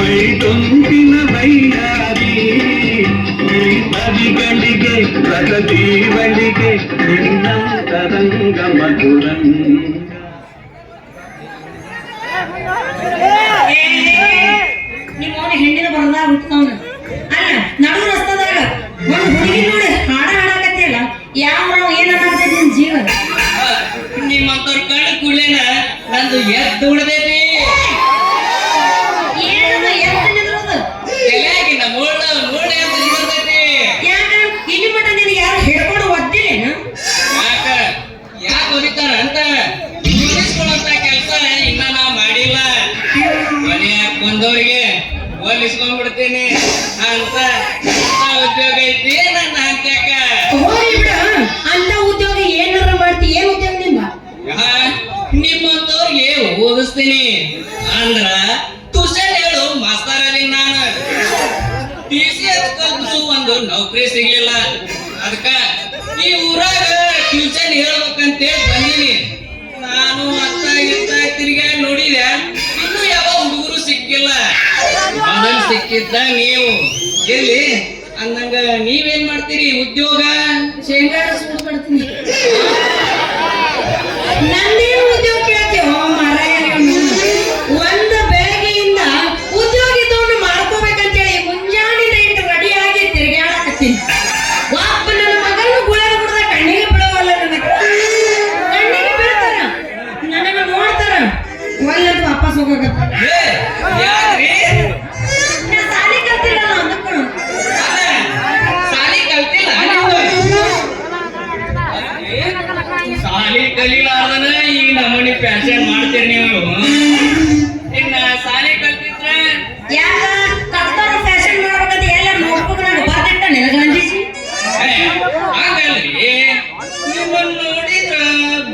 ಮೈದೊಂದಿನ ಮೈಯಾರಿ ಮದಿಗಳಿಗೆ ಪ್ರಗತಿಗಳಿಗೆ ನಿನ್ನಂತರಂಗ ಮಧುರಂಗ. ನಿಮ್ಮ ಹೆಣ್ಣಿನ ಬರದಾಗ ಹುಟ್ಟವನ ಅಲ್ಲ ನಡು ರಸ್ತದಾಗ ಒಂದು ಹುಡುಗಿ ನೋಡಿ ಹಾಡ ಹಾಡಕತ್ತಿಯಲ್ಲ ಯಾವ ಏನಾಗ್ತೈತಿ ನಿನ್ ಜೀವನ ನಿಮ್ಮಂತವ್ರ ಕಣ್ಣು ಕೂಡಲೇನ ನಂದು ಎದ್ದು ಉಳ್ದೈತಿ ಏನದು ಎದ್ದು ನಿಲ್ಲೋದು ತಲೆಯಾಗಿನ ಮೂಳ ಎದ್ದು ನಿಲ್ತೈತಿ. ಯಾಕ ಇಲ್ಲಿ ಮಟ್ಟ ನಿನಗೆ ಯಾರು ಹಿಡ್ಕೊಂಡು ಒದ್ದಿಲ್ಲೇನು ಯಾಕೆ ಹೊಡಿತಾರ ಅಂತ ಹೋಲಿಸ್ಕೊಳ್ಳಂತ ಕೆಲಸ ಇನ್ನ ನಾ ಮಾಡಿಲ್ಲ. ಮನೆಯಾಗ ಬಂದವ್ರಿಗೆ ಹೋಲಿಸ್ಕೊಂಡ್ಬಿಡ್ತೀನಿ ಅಂತ ಉದ್ಯೋಗ ಐತಿ ನನ್ನ ಹಂತ್ಯಾಕ. ಹೋಗಿ ಬಿಡ ಅಂತ ಉದ್ಯೋಗ ಏನಾರ ಮಾಡ್ತಿ ಏನ್ ಉದ್ಯೋಗ ನಿಮ್ಮ ನಿಮ್ಮಂತವ್ರಿಗೆ ಓದಿಸ್ತೀನಿ ಅಂದ್ರ ಟ್ಯೂಷನ್ ಹೇಳು ಮಾಸ್ತರ್ ಅಲ್ಲಿ ನಾನು TCS ಕಲ್ತು ಒಂದು ನೌಕರಿ ಸಿಗ್ಲಿಲ್ಲ. ಅದಕ್ಕ ಈ ಊರಾಗ ಟ್ಯೂಷನ್ ಹೇಳ್ಬೇಕಂತೇಳಿ ಬಂದೀನಿ. ನಾನು ಅತ್ತ ಇತ್ತ ತಿರ್ಗಾಡಿ ನೋಡಿದೆ, ಇನ್ನು ಯಾವ ಹುಡುಗರು ಸಿಕ್ಕಿಲ್ಲ. ಮೊದಲು ಸಿಕ್ಕಿದ್ದ ನೀವು ಎಲ್ಲಿ ಅಂದಂಗ ನೀವೇನ್ ಮಾಡ್ತೀರಿ ಉದ್ಯೋಗ? ಶೇಂಗಾ ಸುಟ್ಟು ಬಿಡ್ತೀನಿ ನಂದೇನು ಉದ್ಯೋಗ ಕೇಳ್ತೀವೋ ಮಾರಾಯ ಒಂದು ಬೆಳಗ್ಗೆಯಿಂದ ಉದ್ಯೋಗ ಇದ್ದವನ್ನ ಮಾಡ್ಕೋಬೇಕಂತೇಳಿ ಮುಂಜಾನೆ ಇಟ್ಟು ರೆಡಿ ಆಗಿ ತಿರ್ಗಾಡಕತ್ತೀನಿ. ವಾಪ ನನ್ನ ಮಗನ್ನು ಗುಳೆ ಬಿಡದ ಕಣ್ಣಿಗೆ ಬೀಳವಲ್ಲ ನನಗೆ. ಕಣ್ಣಿಗೆ ಬೀಳ್ತಾರ ನನಗೆ ನೋಡ್ತಾರ ಒಲ್ಲಂತ ವಾಪಸ್ ಹೋಗಕತ್ತ. ಯಾಕ್ರಿ ನಾ ಸಾಲಿ ಕಲ್ತಿಲ್ಲ ಅದಕ್ಕೂ ಸಾಲಿ ಕಲ್ತಿಲ್ಲ ಸಾಲಿ ಕಲಿಲಾರ್ದನ ಈ ನಮೂನಿ ಫ್ಯಾಷನ್ ಮಾಡ್ತೀರಿ ನೀವು. ಇನ್ನ ಸಾಲಿ ಕಲ್ತಿದ್ರ ಯಾಕ ಕಲ್ತಾರ ಫ್ಯಾಷನ್ ಮಾಡ್ಬೇಕಂತ ಎಲ್ಲ ನೋಡ್ಬೇಕು ನಾನು ಬರ್ತಿಟ್ಟ ನಿನಗೆ ಅಂಜಿಸಿ ಹಂಗಲ್ರಿ, ನಿಮ್ಮನ್ನ ನೋಡಿದ್ರ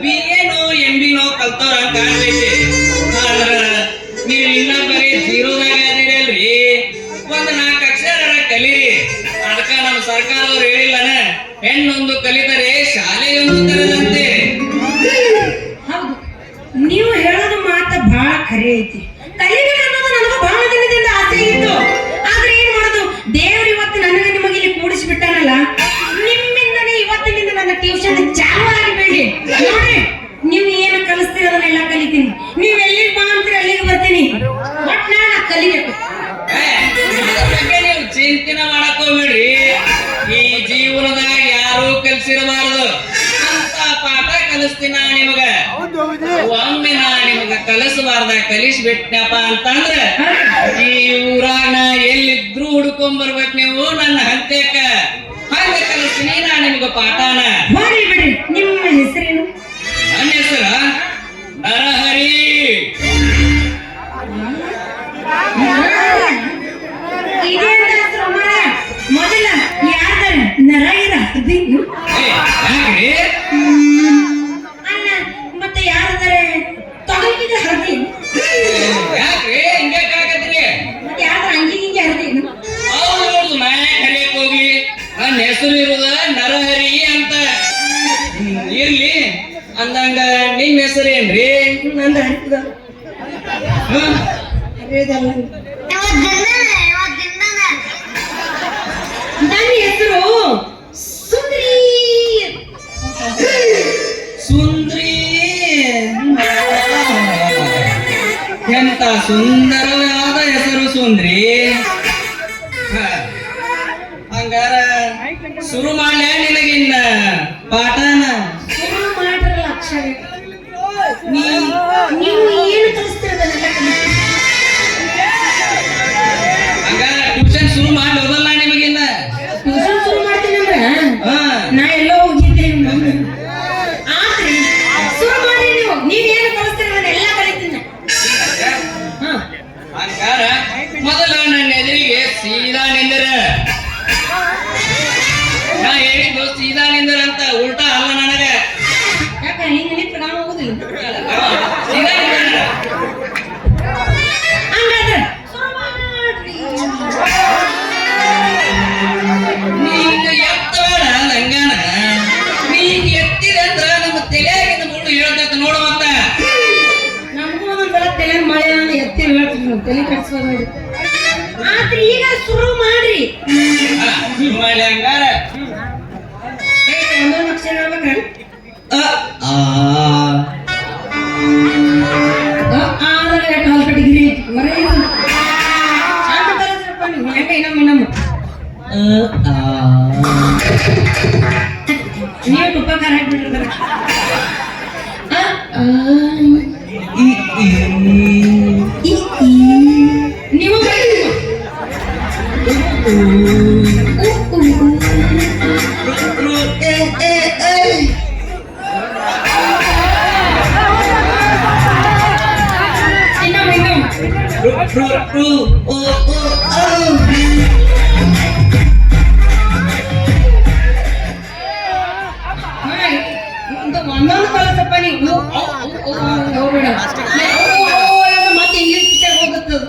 BA-ನೋ MB-ನೋ ಕಲ್ತವ್ರ ಕಾಣ್ತೈತಿ. ಆದ್ರ ನೀವು ಇನ್ನ ಬರೀ ಜೀರೋದಾಗ ಅದಿರಲ್ರಿ. ಒಂದ್ 4 ಅಕ್ಷರ ಕಲೀರಿ. ಅದಕ್ಕ ನಮ್ಮ ಸರ್ಕಾರದವ್ರು ಹೇಳಿಲ್ಲನ ಹೆಣ್ಣೊಂದು ಕಲಿತರೆ ಶಾಲೆಯೊಂದು ತೆರೆದಂತೆ. ಹೌದು ನೀವು ಹೇಳೋದು ಮಾತು ಬಹಳ ಖರೆ ಐತಿ. ಕಲಿಬೇಕು ಅನ್ನೋದು ನನಗೂ ಬಹಳ ದಿನದಿಂದ ಆಸೆ ಇತ್ತು. ಆದ್ರೆ ಏನ್ ಮಾಡೋದು, ದೇವ್ರು ಇವತ್ತು ನನಗೆ ನಿಮಗೆ ಇಲ್ಲಿ ಕೂಡಿಸಿಬಿಟ್ಟಾನಲ್ಲ. ನಿಮ್ಮಿಂದನೇ ಇವತ್ತಿನಿಂದ ನನ್ನ ಟ್ಯೂಷನ್ ಚಾಲು ಆಗಿಬೇಡಿ. ನೋಡಿ ನೀವು ಏನು ಕಲಿಸ್ತೀರ ಅದನ್ನೆಲ್ಲ ಕಲಿತೀನಿ. ನೀವ್ ಎಲ್ಲಿಗೆ ಬಾ ಅಂತೀರ ಅಲ್ಲಿಗೆ ಬರ್ತೀನಿ. ಬಟ್ ನಾನು ಕಲಿಬೇಕು. ಅದ್ರ ಬಗ್ಗೆ ನೀವು ಚಿಂತನೆ ಮಾಡಕ್ ಹೋಗ್ಬೇಡ್ರಿ. ಈ ಜೀವನದಾಗ ಯಾರು ಕಲ್ಸಿರಬಾರದು ಅಂತ ಪಾಠ ಕಲಿಸ್ತೀನ ನಿಮಗ. ಒಮ್ಮೆ ನಾ ನಿಮಗ ಕಲಿಸಬಾರ್ದ ಕಲಿಸ್ಬಿಟ್ನಪ್ಪ ಅಂತಂದ್ರ ಈ ಊರಾಗ ಎಲ್ಲಿದ್ರು ಹುಡ್ಕೊಂಡ್ ಬರ್ಬೇಕು ನೀವು ನನ್ನ ಹಂತ್ಯಕ್ಕ. ಹಂಗ ಕಲಿಸ್ತೀನಿ ನಾ ನಿಮಗ ಪಾಠನ. ಹೋಗ್ಲಿ ಬಿಡ್ರಿ. ನಿಮ್ಮ ಹೆಸರೇನು? ನನ್ನ ಹೆಸರ ನರಹರಿ. ಇದೇಂತ ಹೆಸರು ಮಾರ್ರೆ? ಮೊದಲ ಯಾರ್ದಾರ ನರಗಿರ ಹರ್ದೀನು? ಯಾಕ್ರಿ ಅಲ್ಲ ಮತ್ತೆ ಯಾರ್ದಾರ ತೊಗಲಿಗೆ ಹರ್ದೀನು? ಯಾಕ್ರಿ ಹಿಂಗೆ ಕಾಕತ್ರಿ? ಮತ್ತೆ ಯಾರ್ದಾರ ಅಂಗಿ ಗಿಂಗಿ ಹರ್ದೀನು? ಅವ್ರದ್ದು ನಾಯಕ ಹರಿಯಕ್ ಹೋಗ್ಲಿ. ನನ್ನ ಹೆಸರು ಇರುದ ನರಹರಿ ಅಂತ. ಇರ್ಲಿ ಅಂದಂಗ ನಿಮ್ ಹೆಸರೇನ್ರಿ? ನಂದು ಹರಿದ ಹರಿದಲ್ಲ. ನನ್ನ ಹೆಸರು ಸುಂದ್ರಿ. ಸುಂದ್ರಿ. ಎಂತ ಸುಂದರವಾದ ಹೆಸರು ಸುಂದ್ರಿ. ಹಂಗಾರ ಶುರು ಮಾಡ್ಲೇ ನಿನಗಿನ್ನ ಪಾಠನ? ಶುರು ಮಾಡ್ರಲ್ಲ ಅಕ್ಷರ. ನೀವು ಏನು ಕಲಿಸ್ತಿರೋದನ್ನೆಲ್ಲ ಕಲಿಸ್ತೀರಿ. ಹಂಗಾರ ಟ್ಯೂಷನ್ ಶುರು ಮಾಡಿ ಹೋದಲ್ಲ ನಿಮಗಿನ್ನ? ಟ್ಯೂಷನ್ ಶುರು ಮಾಡ್ತೀನಿ ಅಂದ್ರೆ ಹಾ ನಾ ಎಲ್ಲೋ ಹೋಗಿದ್ದೆ. ಆದ್ರಿ ಶುರು ಮಾಡಿ ನೀವು. ನೀವೇನು ಕಲಿಸ್ತಿರೋದನ್ನೆಲ್ಲ ಕಲಿತೀನಿ. ಹಂಗಾರ ಮೊದಲು ನನ್ನ ಎದುರಿಗೆ ಸೀದಾ ನಿಂದರ. ನಾ ಹೇಳಿದ್ದು ಸೀದಾ ನಿಂದರ ಅಂತ, ಉಲ್ಟಾ ಅಲ್ಲ ನನಗ. ಯಾಕ ಹಿಂಗೆ ನಿಂತು ನಾನು ಹೋಗುದಿಲ್ಲ. ಸೀದಾ ನಿಂದರ. ಹಂಗಾದ್ರೆ ಶುರು ಮಾಡ್ರಿ. ನೀನು ಎತ್ತಬೇಡ ನಂಗಾನ. ನೀನ್ ಎತ್ತಿದೆ ಅಂದ್ರ ನಮ್ಮ ತಲೆಯಾಗಿನ ಮುಳ್ಳು ಹೇಳ್ತೈತೆ ನೋಡು. ಮತ್ತ ನಮಗೂ ಒಂದೊಂದ್ಸಲ ತಲೆ ಮಳೆ ಎತ್ತಿ ಹೇಳ್ತೀನಿ. ತಲೆ ಕಟ್ಸ್ಬೋದು ನೋಡಿ. ಈಗ ಶುರು ಮಾಡ್ರಿ. ಶುರು ಮಾಡ್ಲಿ ಹಂಗಾರ. ಒಂದೊಂದು ಅಕ್ಷರ ಹೇಳ್ಬೇಕ್ರ? ಹಾಲ್ ಕಟ್ಟಿಗಿರಿ ಮರ ಶಾಂತ ಕಲಿಸ್ರಪ್ಪ ನೀವು. ಯಾಕೆ ಇನ್ನೊಮ್ಮೆ ನೀವು ತುಪ್ಪ ಖಾರ ಹಾಕ್ಬಿಟ್ಟಿರ್ತಾರ. ನೀವು ಒಂದೊಂದು ಕಲಸಪ್ಪ ನೀವು. ಹೋಗ್ಬೇಡ ಮತ್ತೆ ಇಂಗ್ಲಿಷ್ ಪಿಕ್ಚರ್ ಹೋಗುತ್ತದು.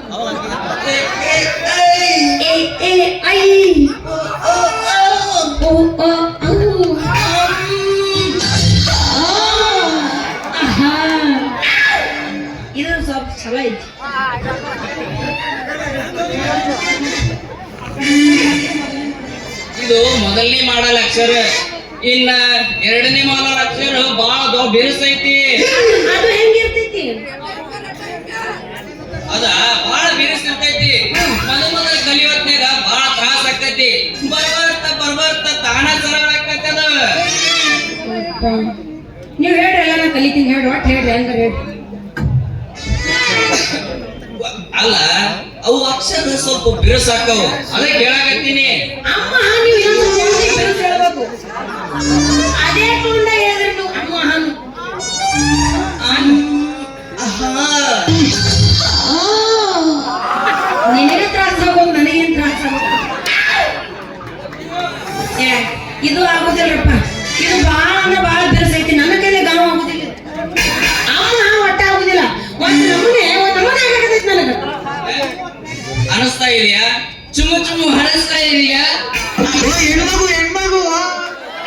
ಇದು ಸ್ವಲ್ಪ ಚಲೋ ಐತಿ. ಇದು ಮೊದಲನೇ ಮಾಡಲ್ ಅಕ್ಷರ. ಇನ್ನ ಎರಡನೇ ಮಾಡಲ್ ಅಕ್ಷರ ಬಾಳ ಬಿರುಸೈತಿ. ಅದು ಹೆಂಗಿರ್ತೈತಿ? ಅದ ಬಾಳ ಬಿರುಸಿರ್ತೈತಿ. ಮೊದಲ ಕಲಿಯೋತ್ನಾಗ ಬಾಳ ತ್ರಾಸ ಆಗ್ತೈತಿ. ಬರ್ಬರ್ತ ತಾನ ಸರಳ ಆಗ್ತೈತಿ ಅದ. ನೀವು ಹೇಳ್ರಿ, ಎಲ್ಲ ನಾ ಕಲಿತೀನಿ. ಹೇಳ್ರಿ, ಒಟ್ಟು ಹೇಳ್ರಿ, ಹಂಗಾರ ಹೇಳ್ರಿ. ಅಲ್ಲ, ಅವು ಅಕ್ಷರ ಸ್ವಲ್ಪ ಬಿರುಸಾಕವು, ಅದೇ ಕೇಳಾಕತ್ತೀನಿ. ಅಮ್ಮ ನೀವು ಹೇಳ್ಬೇಕು. ಅದೇ ಕುಂಡ ಹೇಳಿದ್ರಿ ನೀವು. ನಿನಗೆ ತ್ರಾಸ ಆಗೋದು, ನನಗೇನು ತ್ರಾಸ ಆಗೋದು? ಇದು ಆಗೋದಿಲ್ಲಪ್ಪ. ಇದು ಬಾಳ ಅಂದ್ರೆ